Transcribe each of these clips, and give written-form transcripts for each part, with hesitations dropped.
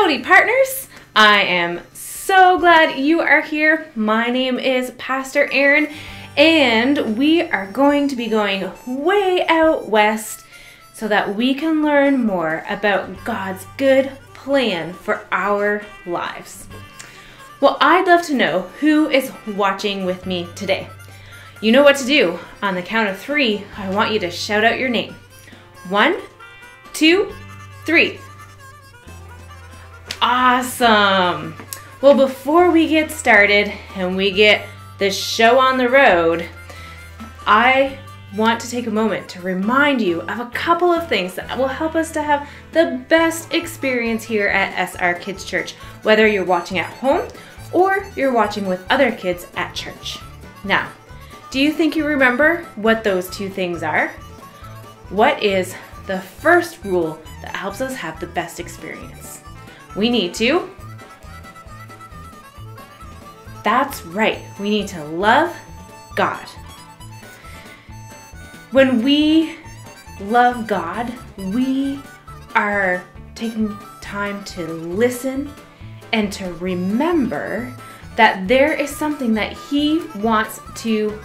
Howdy partners! I am so glad you are here. My name is Pastor Erin and we are going to be going way out west so that we can learn more about God's good plan for our lives. Well, I'd love to know who is watching with me today. You know what to do. On the count of 3, I want you to shout out your name. 1, 2, 3. Awesome! Well, before we get started and we get this show on the road, I want to take a moment to remind you of a couple of things that will help us to have the best experience here at SRkids Church, whether you're watching at home or you're watching with other kids at church. Now, do you think you remember what those 2 things are? What is the first rule that helps us have the best experience? We need to. That's right, we need to love God. When we love God, we are taking time to listen and to remember that there is something that He wants to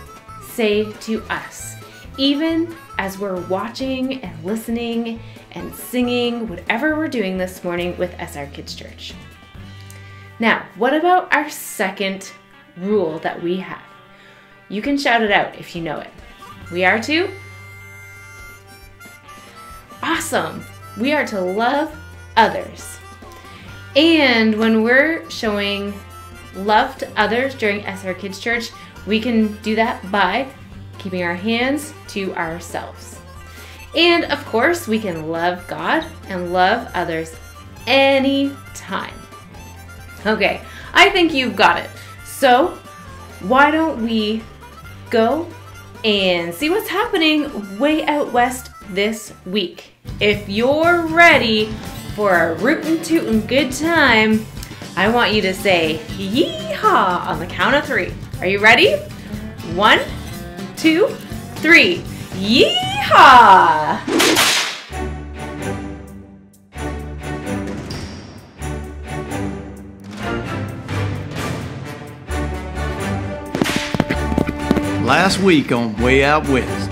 say to us, even as we're watching and listening and singing, whatever we're doing this morning with SRkids Church. Now, what about our second rule that we have? You can shout it out if you know it. We are to? Awesome! We are to love others. And when we're showing love to others during SRkids Church, we can do that by keeping our hands to ourselves. And of course, we can love God and love others anytime. Okay, I think you've got it. So why don't we go and see what's happening way out west this week. If you're ready for a rootin' tootin' good time, I want you to say yee-haw on the count of 3. Are you ready? 1, 2, 3. Yee-haw! Last week on Way Out West,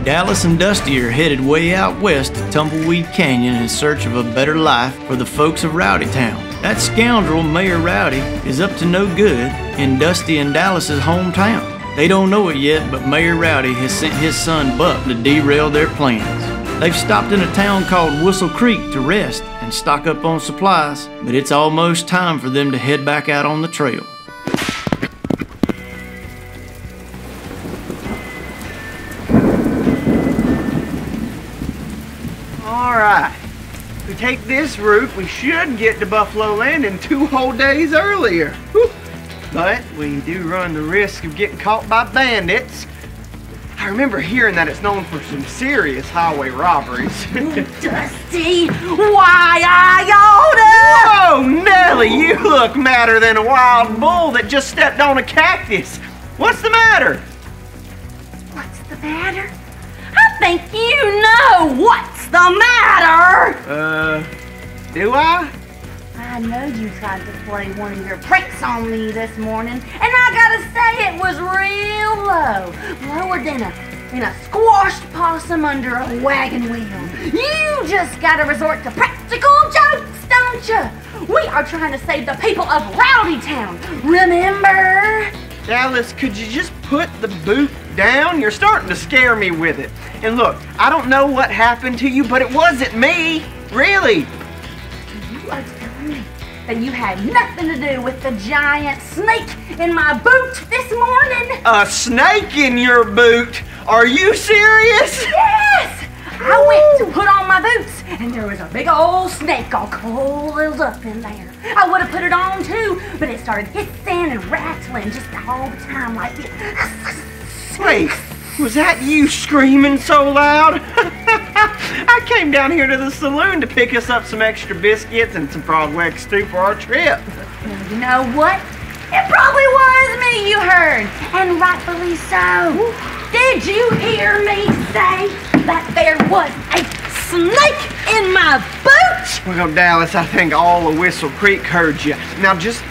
Dallas and Dusty are headed way out west to Tumbleweed Canyon in search of a better life for the folks of Rowdytown. That scoundrel, Mayor Rowdy, is up to no good in Dusty and Dallas's hometown. They don't know it yet, but Mayor Rowdy has sent his son Buck to derail their plans. They've stopped in a town called Whistle Creek to rest and stock up on supplies, but it's almost time for them to head back out on the trail. Alright, if we take this route, we should get to Buffalo Landing 2 whole days earlier. Whew. But we do run the risk of getting caught by bandits. I remember hearing that it's known for some serious highway robberies. Dusty, why are you Whoa, Nellie, you look madder than a wild bull that just stepped on a cactus. What's the matter? What's the matter? I think you know what's the matter! Do I? I know you tried to play one of your pranks on me this morning, and I gotta say it was real low. Lower than a squashed possum under a wagon wheel. You just gotta resort to practical jokes, don't you? We are trying to save the people of Rowdytown, remember? Dallas, could you just put the boot down? You're starting to scare me with it. And look, I don't know what happened to you, but it wasn't me. Really. You are telling me that you had nothing to do with the giant snake in my boot this morning? A snake in your boot? Are you serious? Yes! I went to put on my boots, and there was a big old snake all coiled up in there. I would have put it on too, but it started hissing and rattling just all the time like this. Wait, was that you screaming so loud? I came down here to the saloon to pick us up some extra biscuits and some frog leg stew for our trip. Well, you know what? It probably was me you heard, and rightfully so. Did you hear me say that there was a snake in my boot! Well, Dallas, I think all of Whistle Creek heard you. Now just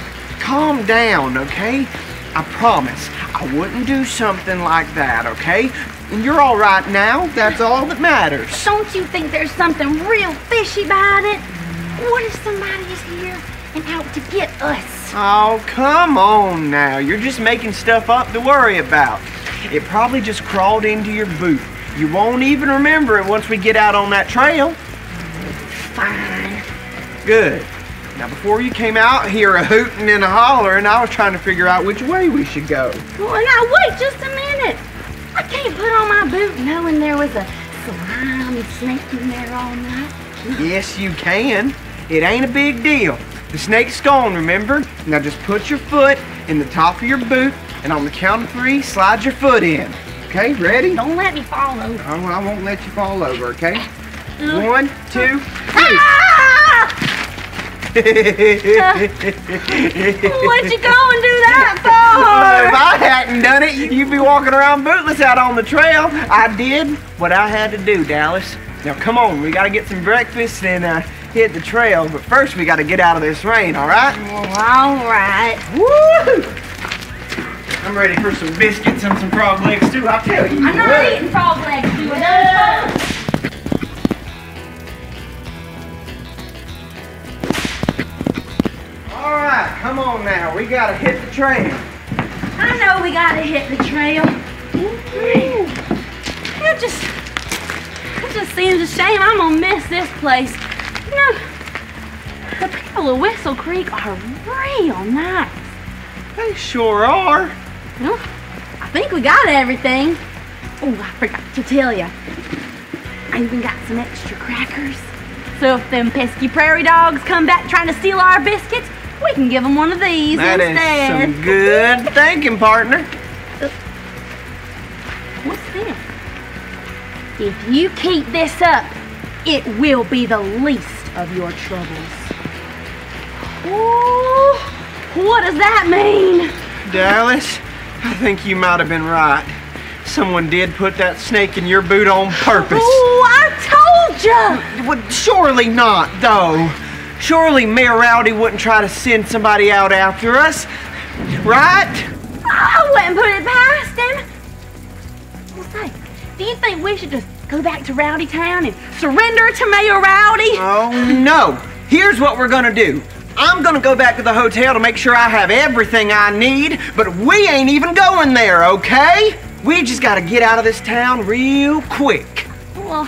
calm down, okay? I promise I wouldn't do something like that, okay? And you're all right now. That's all that matters. Don't you think there's something real fishy about it? What if somebody is here and out to get us? Oh, come on now. You're just making stuff up to worry about. It probably just crawled into your boot. You won't even remember it once we get out on that trail. Fine. Good. Now, before you came out here a hooting and a hollering, I was trying to figure out which way we should go. Well, now wait just a minute. I can't put on my boot knowing there was a slimy snake in there all night. Yes, you can. It ain't a big deal. The snake's gone, remember? Now just put your foot in the top of your boot, and on the count of 3, slide your foot in. Okay, ready? Don't let me fall over. Oh, I won't let you fall over, okay? 1, 2, 3. Ah! What'd you go and do that If for? I hadn't done it, you'd be walking around bootless out on the trail. I did what I had to do, Dallas. Now come on, we gotta get some breakfast and hit the trail. But first, we gotta get out of this rain, all right? All right. Woo! I'm ready for some biscuits and some frog legs too. I'll tell you. I'm not eating frog legs, do it. All right, come on now. We gotta hit the trail. I know we gotta hit the trail. It just seems a shame I'm gonna miss this place. You know, the people of Whistle Creek are real nice. They sure are. Well, I think we got everything. Oh, I forgot to tell you. I even got some extra crackers. So if them pesky prairie dogs come back trying to steal our biscuits, we can give them one of these That instead. is some good thinking, partner. What's this? If you keep this up, it will be the least of your troubles. Oh, what does that mean? Dallas, I think you might have been right. Someone did put that snake in your boot on purpose. Oh, I told you! Well, surely not, though. Surely Mayor Rowdy wouldn't try to send somebody out after us, right? I wouldn't put it past him. Well, say, do you think we should just go back to Rowdy Town and surrender to Mayor Rowdy? Oh, no. Here's what we're gonna do. I'm gonna go back to the hotel to make sure I have everything I need, but we ain't even going there, okay? We just gotta get out of this town real quick. Well,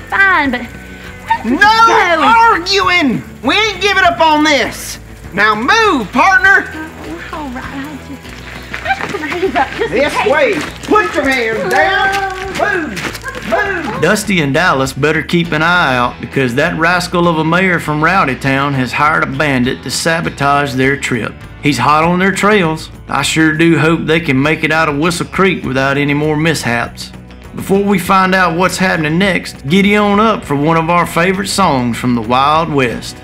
fine, but No arguing! We ain't giving up on this. Now move, partner. all right, I put my hands up just in This case. way. Put your hands down. Move. Move. Dusty and Dallas better keep an eye out because that rascal of a mayor from Rowdy Town has hired a bandit to sabotage their trip. He's hot on their trails. I sure do hope they can make it out of Whistle Creek without any more mishaps. Before we find out what's happening next, giddy on up for one of our favorite songs from the Wild West.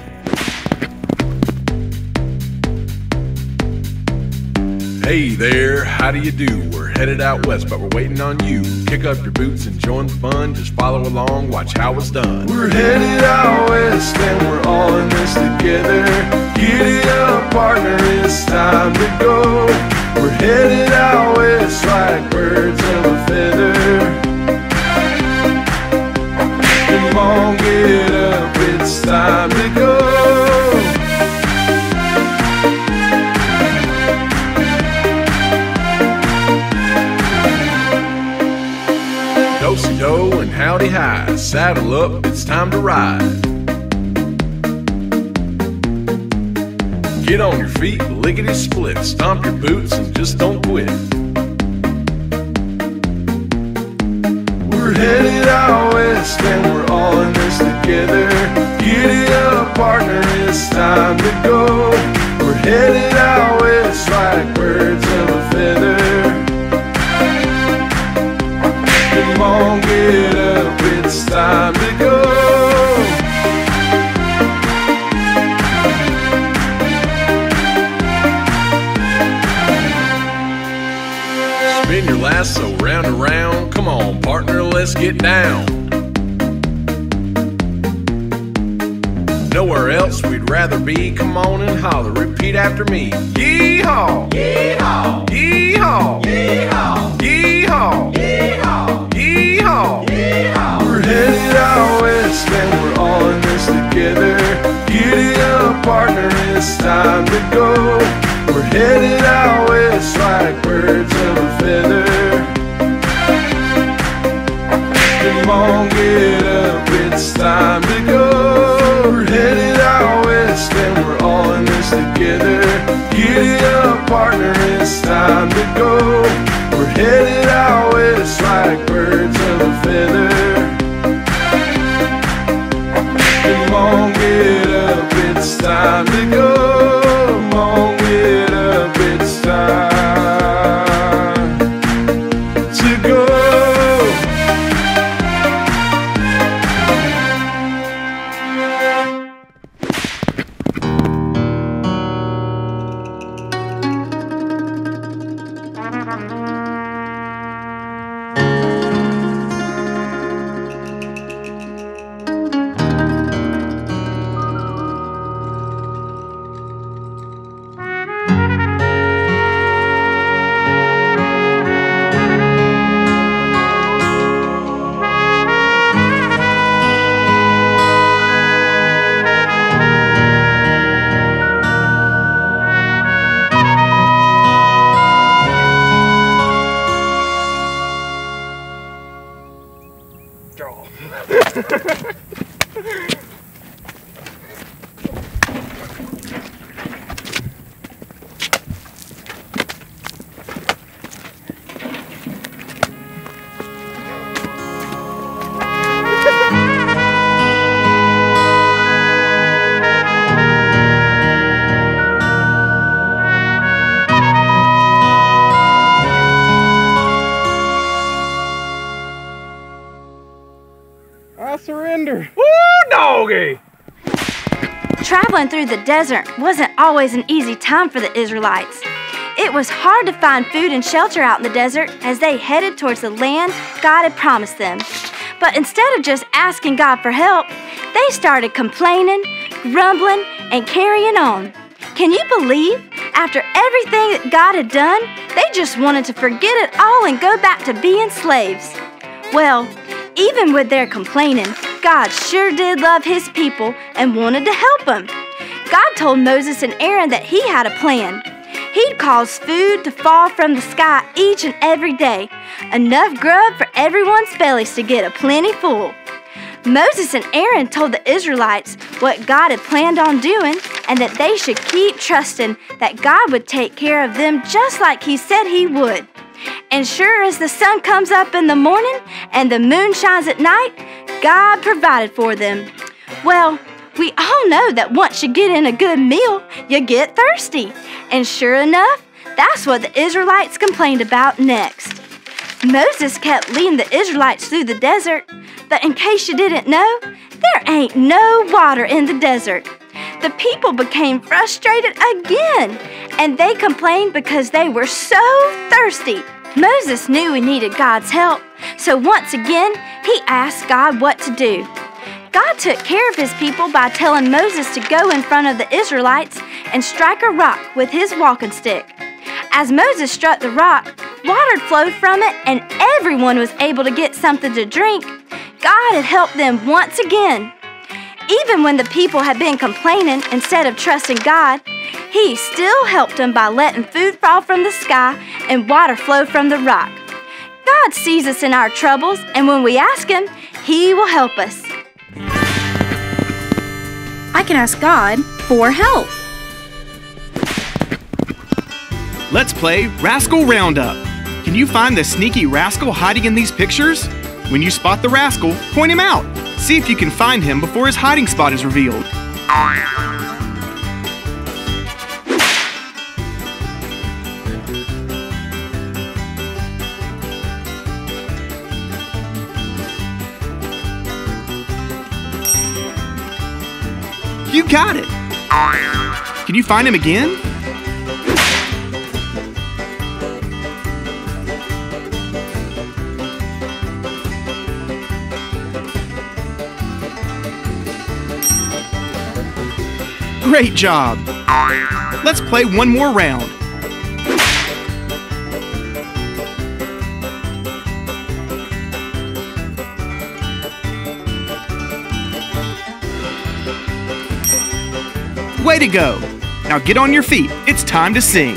Hey there, how do you do? We're headed out west, but we're waiting on you. Kick up your boots and join the fun. Just follow along, watch how it's done. We're headed out west, and we're all in this together. Giddy up, partner, it's time to go. We're headed out west like birds of a feather. Come on, get up, it's time to go. Do-si-do and howdy hi, saddle up, it's time to ride. Get on your feet, lickety-split, stomp your boots and just don't quit. We're headed out west and we're all in this together. Giddy up, partner, it's time to go. We're headed out west like birds of a feather. Come on, get up, it's time to go. Spin your lasso round and round. Come on, partner, let's get down. you'd rather be? Come on and holler, repeat after me. Yee-haw! Yee-haw! Yee-haw! Yee-haw! Yee-haw! Yee-haw! Yee-haw! Yee-haw! We're headed out west and we're all in this together. Giddy up, partner, it's time to go. We're headed out west like birds of a feather. Come on, get up, it's time to go. We're headed out west and we're all in this together. Giddy up, partner, it's time to go. We're headed out west like birds of a feather. Come on, get up, it's time to go. Come on, get up, it's time to go. I surrender. Woo, doggy! Traveling through the desert wasn't always an easy time for the Israelites. It was hard to find food and shelter out in the desert as they headed towards the land God had promised them. But instead of just asking God for help, they started complaining, grumbling, and carrying on. Can you believe? After everything that God had done, they just wanted to forget it all and go back to being slaves. Well, even with their complaining, God sure did love His people and wanted to help them. God told Moses and Aaron that He had a plan. He'd cause food to fall from the sky each and every day, enough grub for everyone's bellies to get aplenty full. Moses and Aaron told the Israelites what God had planned on doing and that they should keep trusting that God would take care of them just like He said He would. And sure as the sun comes up in the morning and the moon shines at night, God provided for them. Well, we all know that once you get in a good meal, you get thirsty. And sure enough, that's what the Israelites complained about next. Moses kept leading the Israelites through the desert, but in case you didn't know, there ain't no water in the desert. The people became frustrated again, and they complained because they were so thirsty. Moses knew he needed God's help, so once again, he asked God what to do. God took care of His people by telling Moses to go in front of the Israelites and strike a rock with his walking stick. As Moses struck the rock, water flowed from it and everyone was able to get something to drink. God had helped them once again. Even when the people had been complaining instead of trusting God, He still helped them by letting food fall from the sky and water flow from the rock. God sees us in our troubles, and when we ask Him, He will help us. I can ask God for help. Let's play Rascal Roundup. Can you find the sneaky rascal hiding in these pictures? When you spot the rascal, point him out. See if you can find him before his hiding spot is revealed. You got it! Can you find him again? Great job! Let's play one more round. Way to go! Now get on your feet. It's time to sing.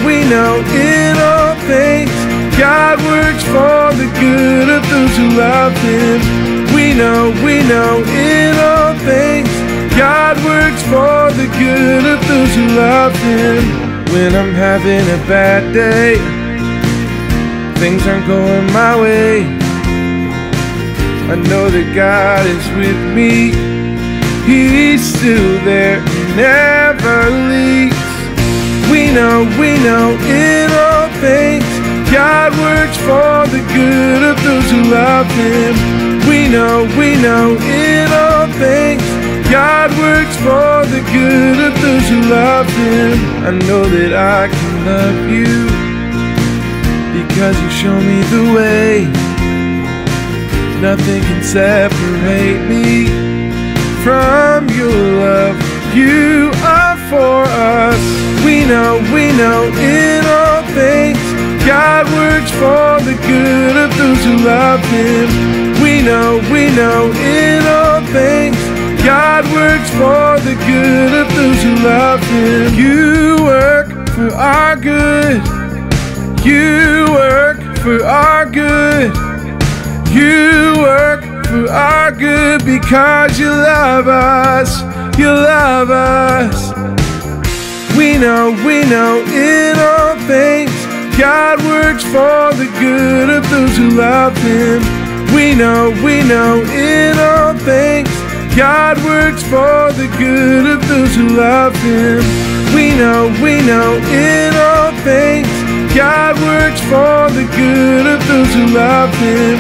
We know in all things God works for the good of those who love Him. We know in all things God works for the good of those who love Him. When I'm having a bad day, things aren't going my way, I know that God is with me. He's still there, He never leaves. We know in all things God works for the good of those who love Him. We know in all things God works for the good of those who love Him. I know that I can love You because You show me the way. Nothing can separate me from Your love. You are for us. We know in all things God works for the good of those who love Him. We know in all things God works for the good of those who love Him. You work for our good. You work for our good. You work for our good because You love us. You love us. We know in all things God works for the good of those who love Him. We know in all things God works for the good of those who love Him. We know in all things God works for the good of those who love Him.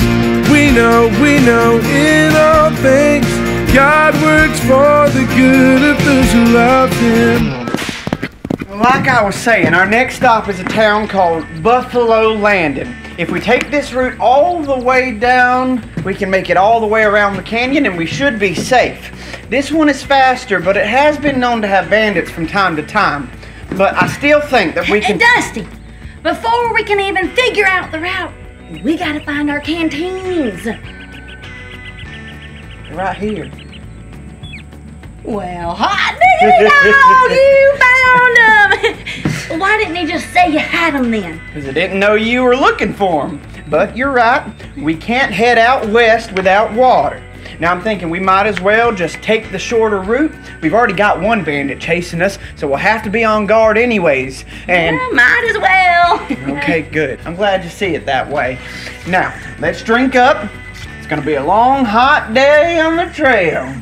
We know in all things God works for the good of those who love Him. Like I was saying, our next stop is a town called Buffalo Landing. If we take this route all the way down, we can make it all the way around the canyon and we should be safe. This one is faster, but it has been known to have bandits from time to time. But I still think that we can... Dusty, before we can even figure out the route, we gotta find our canteens. Right here. Well, hot diggity dog, you found them! Why didn't you just say you had them then? Because I didn't know you were looking for them. But you're right, we can't head out west without water. Now I'm thinking we might as well just take the shorter route. We've already got one bandit chasing us, so we'll have to be on guard anyways. And yeah, might as well. Okay, good. I'm glad you see it that way. Now, let's drink up. It's gonna be a long, hot day on the trail.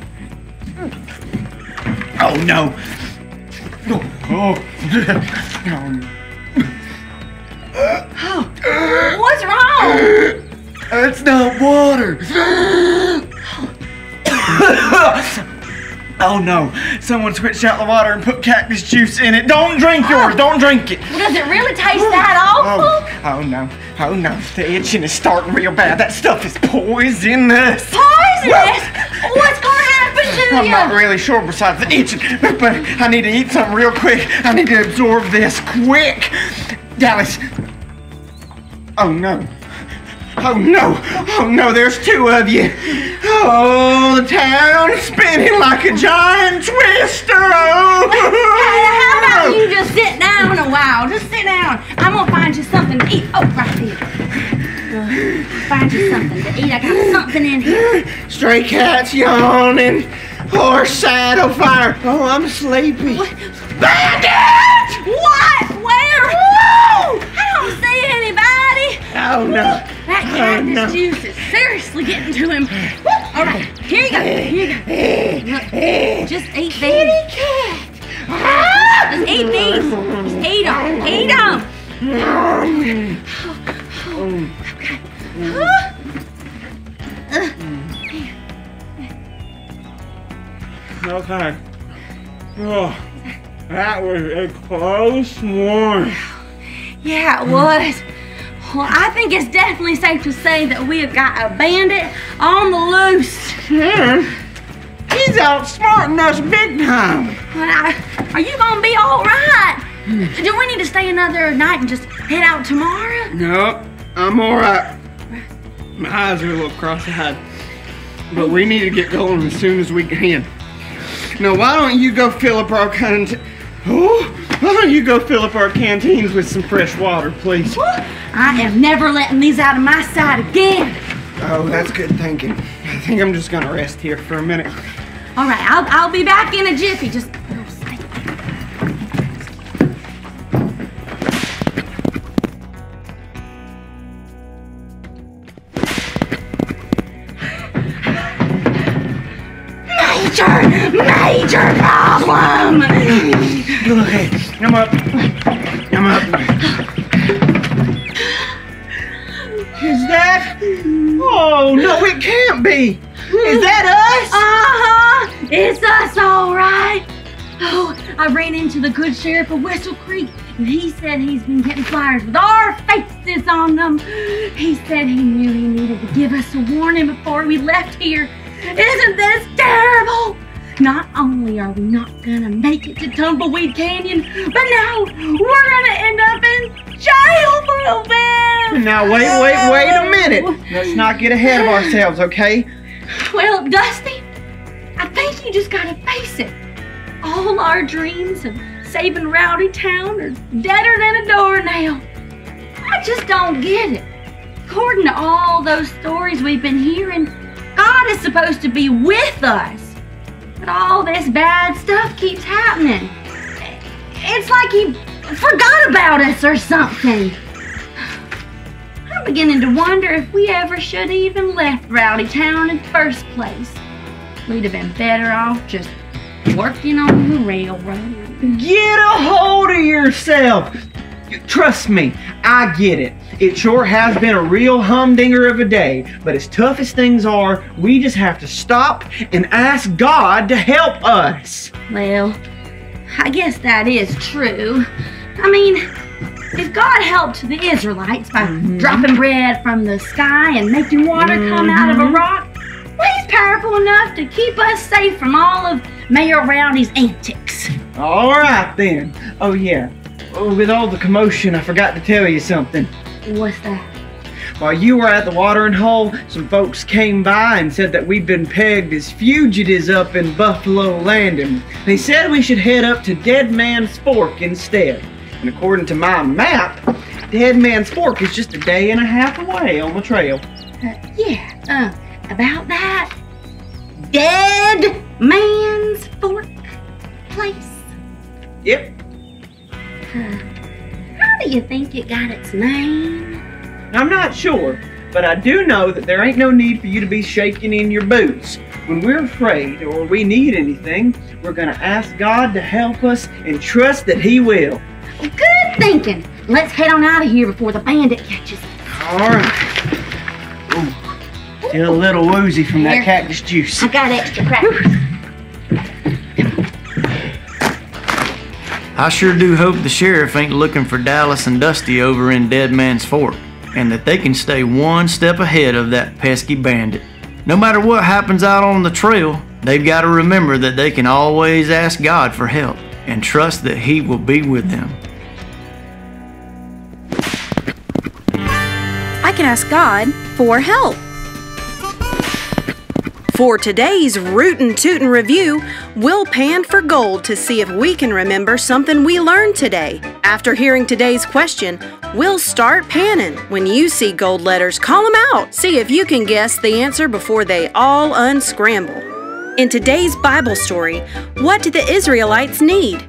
Oh no! What's wrong? It's not water. Oh no! Someone switched out the water and put cactus juice in it. Don't drink yours. Don't drink it. Does it really taste that awful? Oh no! Oh no! The itching is starting real bad. That stuff is poisonous. Poisonous? What's gonna happen to you? I'm not really sure besides the itching, but I need to eat something real quick. I need to absorb this quick. Dallas. Oh no. Oh no. Oh no, there's two of you. Oh, the town's spinning like a giant twister. Oh. Hey, how about you just sit down a while? Just sit down. I'm gonna find you something to eat. Oh, right here. Find you something to eat. I got something in here. Stray cats yawning. Horse saddle fire. Oh, I'm sleepy. Bandit! What? Where? Whoa! I don't see anybody. Oh no. That cactus juice is seriously getting to him. All right, here you go. Here you go. Look, just eat these. Just eat these. Just eat them. Eat them. Okay. Oh, that was a close one. Yeah, it was. Well, I think it's definitely safe to say that we have got a bandit on the loose. Yeah. He's outsmarting us big time. Well, are you gonna be all right? Do we need to stay another night and just head out tomorrow? No, I'm all right. My eyes are a little cross-eyed, but we need to get going as soon as we can. Now, why don't you go fill up our canteens with some fresh water, please? I am never letting these out of my sight again. Oh, that's good thinking. I think I'm just gonna rest here for a minute. All right, I'll be back in a jiffy. Just stay there. Major problem. Okay, I'm up. Is that? Oh, no, it can't be. Is that us? Uh-huh. It's us, all right. Oh, I ran into the good sheriff of Whistle Creek, and he said he's been getting flyers with our faces on them. He said he knew he needed to give us a warning before we left here. Isn't this terrible? Not only are we not gonna make it to Tumbleweed Canyon, but now we're gonna end up in jail for a bit. Now, wait a minute. Let's not get ahead of ourselves, okay? Well, Dusty, I think you just gotta face it. All our dreams of saving Rowdy Town are deader than a doornail. I just don't get it. According to all those stories we've been hearing, God is supposed to be with us. But all this bad stuff keeps happening. It's like he forgot about us or something. I'm beginning to wonder if we ever should have even left Rowdy Town in the first place. We'd have been better off just working on the railroad. Get a hold of yourself. Trust me, I get it. It sure has been a real humdinger of a day, but as tough as things are, we just have to stop and ask God to help us. Well, I guess that is true. I mean, if God helped the Israelites by dropping bread from the sky and making water come out of a rock, well, he's powerful enough to keep us safe from all of Mayor Rowdy's antics. All right then. Oh yeah, with all the commotion, I forgot to tell you something. What's that? While you were at the watering hole, some folks came by and said that we've been pegged as fugitives up in Buffalo Landing. They said we should head up to Dead Man's Fork instead. And according to my map, Dead Man's Fork is just a day and a half away on the trail. About that Dead Man's Fork place. Yep. How do you think it got its name? I'm not sure, but I do know that there ain't no need for you to be shaking in your boots. When we're afraid or we need anything, we're gonna ask God to help us and trust that He will. Good thinking. Let's head on out of here before the bandit catches us. All right. Ooh, still a little woozy from that cactus juice. I got extra crackers. I sure do hope the sheriff ain't looking for Dallas and Dusty over in Dead Man's Fork, and that they can stay one step ahead of that pesky bandit. No matter what happens out on the trail, they've got to remember that they can always ask God for help and trust that He will be with them. I can ask God for help. For today's Rootin' Tootin' Review, we'll pan for gold to see if we can remember something we learned today. After hearing today's question, we'll start panning. When you see gold letters, call them out. See if you can guess the answer before they all unscramble. In today's Bible story, what did the Israelites need?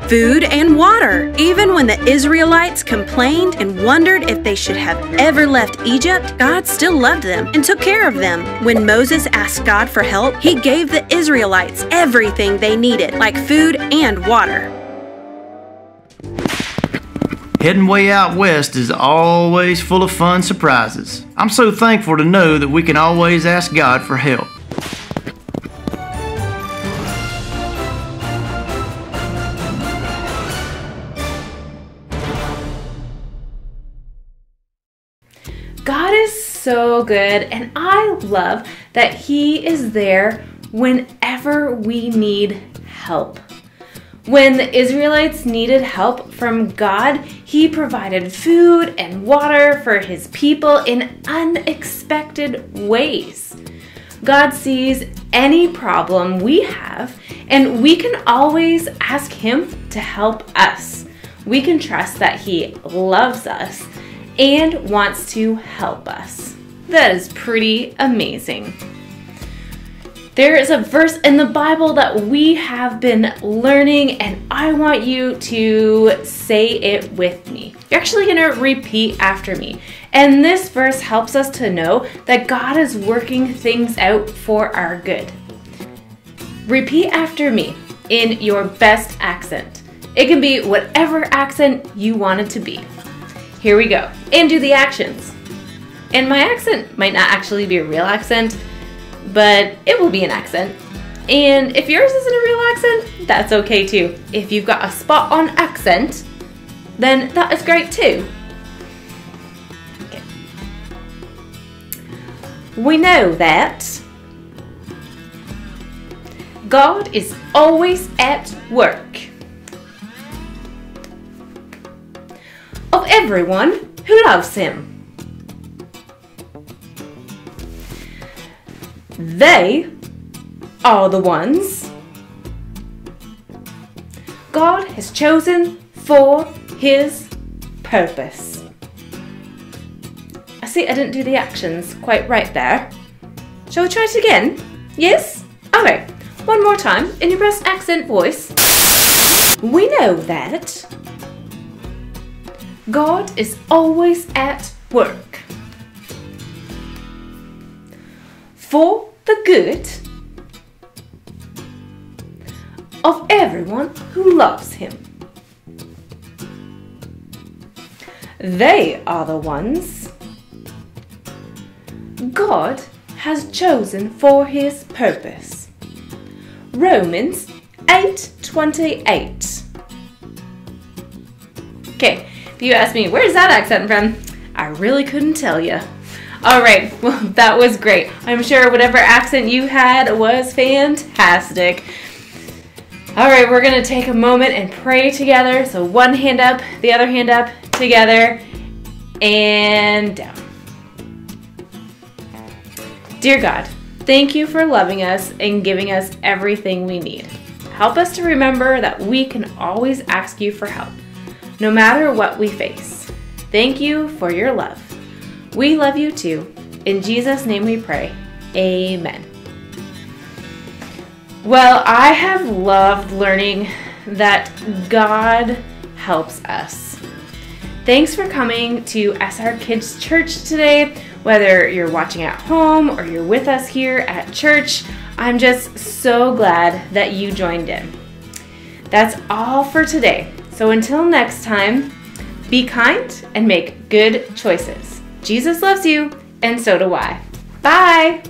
Food and water. Even when the Israelites complained and wondered if they should have ever left Egypt, God still loved them and took care of them. When Moses asked God for help, He gave the Israelites everything they needed, like food and water. Heading way out west is always full of fun surprises. I'm so thankful to know that we can always ask God for help. God is so good, and I love that He is there whenever we need help. When the Israelites needed help from God, He provided food and water for His people in unexpected ways. God sees any problem we have, and we can always ask Him to help us. We can trust that He loves us and wants to help us. That is pretty amazing. There is a verse in the Bible that we have been learning, and I want you to say it with me. You're actually going to repeat after me. And this verse helps us to know that God is working things out for our good. Repeat after me in your best accent. It can be whatever accent you want it to be. Here we go. And do the actions. And my accent might not actually be a real accent, but it will be an accent. And if yours isn't a real accent, that's okay too. If you've got a spot on accent, then that is great too. Okay. We know that God is always at work. Of everyone who loves Him. They are the ones God has chosen for His purpose. I see I didn't do the actions quite right there. Shall we try it again? Yes? Alright, one more time in your best accent voice. We know that God is always at work for the good of everyone who loves Him. They are the ones God has chosen for His purpose. Romans 8:28. Okay, if you ask me, where's that accent from? I really couldn't tell you. Alright, well, that was great. I'm sure whatever accent you had was fantastic. Alright, we're going to take a moment and pray together. So one hand up, the other hand up, together, and down. Dear God, thank you for loving us and giving us everything we need. Help us to remember that we can always ask you for help, no matter what we face. Thank you for your love. We love you too. In Jesus' name we pray. Amen. Well, I have loved learning that God helps us. Thanks for coming to SRkids Church today. Whether you're watching at home or you're with us here at church, I'm just so glad that you joined in. That's all for today. So until next time, be kind and make good choices. Jesus loves you, and so do I. Bye!